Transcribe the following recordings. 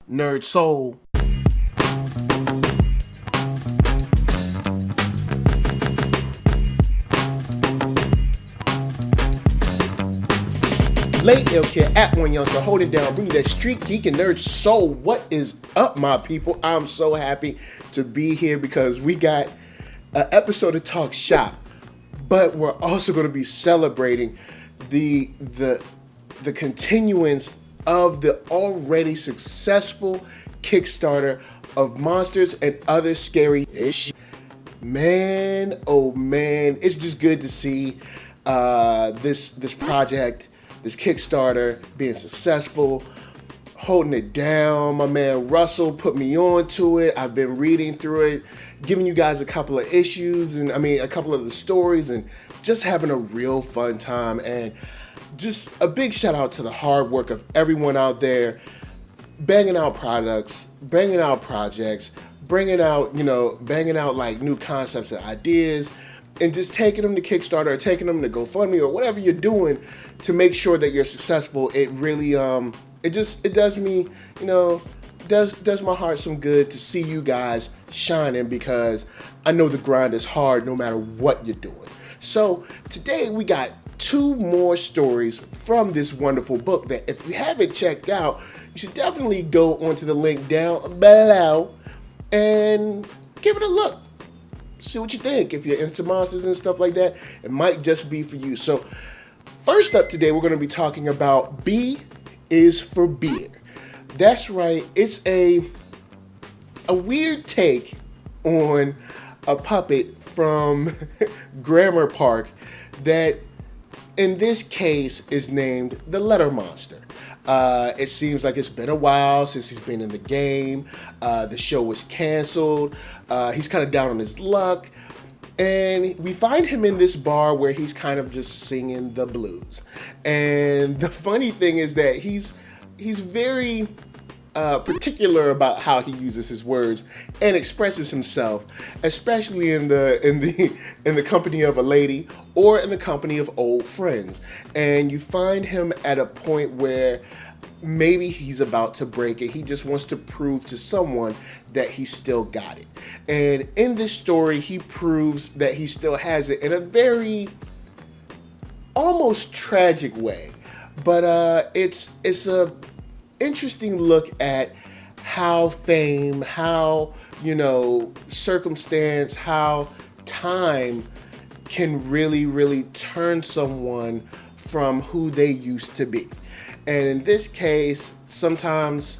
NERDSoul. Late Ill Kid at OneYoungsta, hold it down, bring you that StreetGeek and NERDSoul. What is up, my people? I'm so happy to be here because we got an episode of Talk Shop, but we're also going to be celebrating the continuance of the already successful Kickstarter of Monsters and Other Scary-ish. Man, oh man, it's just good to see this project, this Kickstarter being successful, holding it down. My man Russell put me on to it. I've been reading through it, giving you guys a couple of issues and a couple of the stories, and just having a real fun time. And just a big shout out to the hard work of everyone out there, banging out products, banging out projects, banging out like new concepts and ideas, and just taking them to Kickstarter or taking them to GoFundMe or whatever you're doing to make sure that you're successful. It really, it does me, does my heart some good to see you guys shining, because I know the grind is hard no matter what you're doing. So today we got two more stories from this wonderful book that if you haven't checked out, you should definitely go onto the link down below and give it a look. See what you think. If you're into monsters and stuff like that, it might just be for you. So first up today, we're going to be talking about B is for Beer. That's right. It's a weird take on a puppet from Grammar Park that in this case is named the Letter Monster. It seems like it's been a while since he's been in the game. The show was canceled. He's kind of down on his luck. And we find him in this bar where he's kind of just singing the blues. And the funny thing is that he's very particular about how he uses his words and expresses himself, especially in the company of a lady or in the company of old friends. And you find him at a point where maybe he's about to break it. He just wants to prove to someone that he still got it. And in this story, he proves that he still has it in a very almost tragic way. But it's a interesting look at how fame, how, circumstance, how time can really, really turn someone from who they used to be. And in this case, sometimes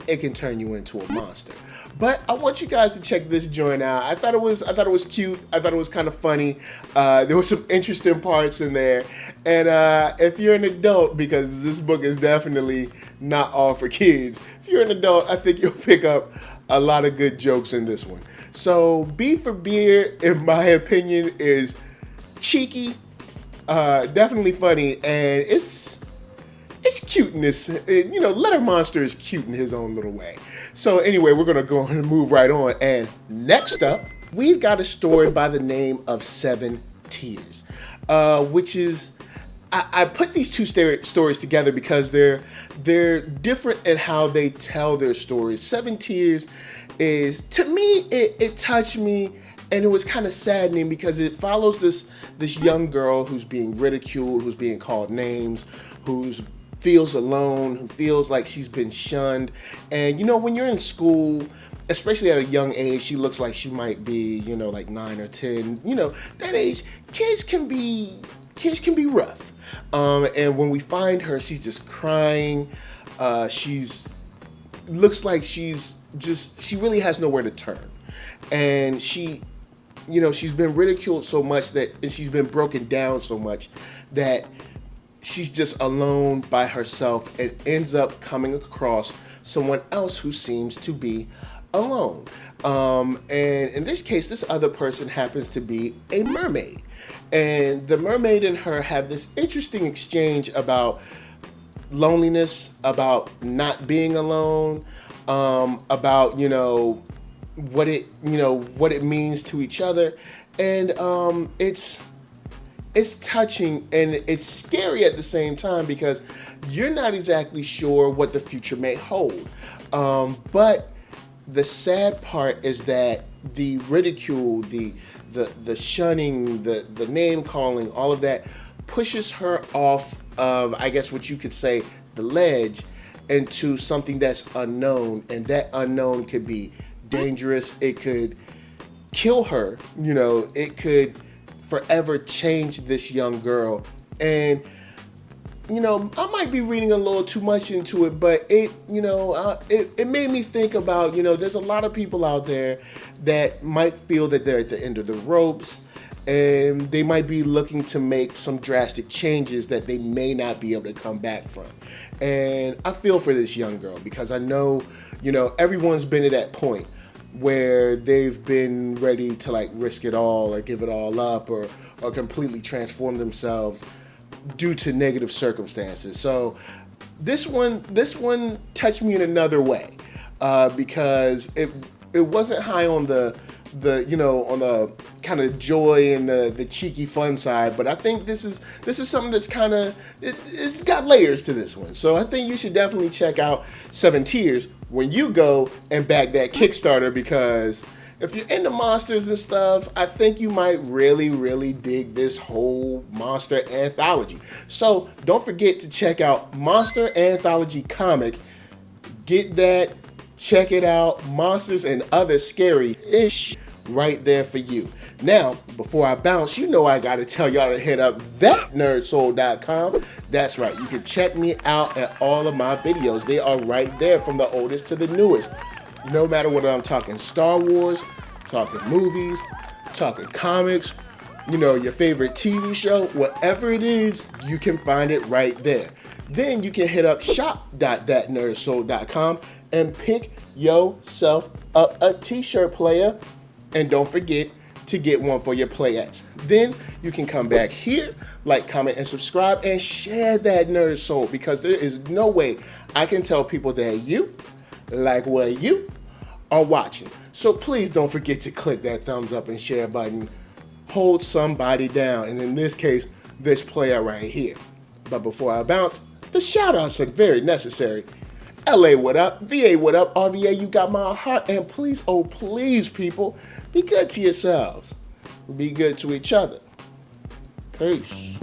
it can turn you into a monster. But I want you guys to check this joint out. I thought it was cute. I thought it was kind of funny. There were some interesting parts in there. And if you're an adult, because this book is definitely not all for kids, if you're an adult, I think you'll pick up a lot of good jokes in this one. So B for Beer, in my opinion, is cheeky, definitely funny, and it's cute in this. Letter Monster is cute in his own little way. So anyway, we're going to go and move right on. And next up, we've got a story by the name of 7 Tears, which is, I put these two stories together because they're different in how they tell their stories. 7 Tears is, to me, it touched me, and it was kind of saddening because it follows this young girl who's being ridiculed, who's being called names, who feels alone, who feels like she's been shunned. And when you're in school, especially at a young age, she looks like she might be, like 9 or 10. That age, kids can be rough. And when we find her, she's just crying. Looks like she really has nowhere to turn. And she's been ridiculed so much and she's been broken down so much that she's just alone by herself and ends up coming across someone else who seems to be alone. And in this case, this other person happens to be a mermaid. And the mermaid and her have this interesting exchange about loneliness, about not being alone, about, what it means to each other. And it's touching and it's scary at the same time because you're not exactly sure what the future may hold. But the sad part is that the ridicule, the shunning, the name calling, all of that pushes her off of, I guess what you could say, the ledge into something that's unknown, and that unknown could be dangerous. It could kill her, it could forever change this young girl. And I might be reading a little too much into it, but it made me think about, there's a lot of people out there that might feel that they're at the end of the ropes, and they might be looking to make some drastic changes that they may not be able to come back from. And I feel for this young girl, because I know, everyone's been at that point where they've been ready to like risk it all or give it all up or completely transform themselves due to negative circumstances. So this one touched me in another way, because it wasn't high on the on the kind of joy and the cheeky fun side, but I think this is something that's kind of it's got layers to this one. So I think you should definitely check out 7 Tears when you go and back that Kickstarter, because if you're into monsters and stuff, I think you might really, really dig this whole monster anthology. So don't forget to check out Monster Anthology Comic. Get that, check it out. Monsters and other scary-ish right there for you. Now, before I bounce, I gotta tell y'all to hit up ThatNERDSoul.com. That's right, you can check me out at all of my videos. They are right there, from the oldest to the newest. No matter what I'm talking, Star Wars, talking movies, talking comics, your favorite TV show, whatever it is, you can find it right there. Then you can hit up shop.thatnerdsoul.com and pick yourself up a t-shirt, player. And don't forget to get one for your playettes. Then you can come back here, like, comment, and subscribe, and share that Nerd Soul, because there is no way I can tell people that you like what you are watching. So please don't forget to click that thumbs up and share button. Hold somebody down, and in this case, this player right here. But before I bounce, the shout outs are very necessary. LA, what up? VA, what up? RVA, you got my heart. And please, oh please, people, be good to yourselves. Be good to each other. Peace.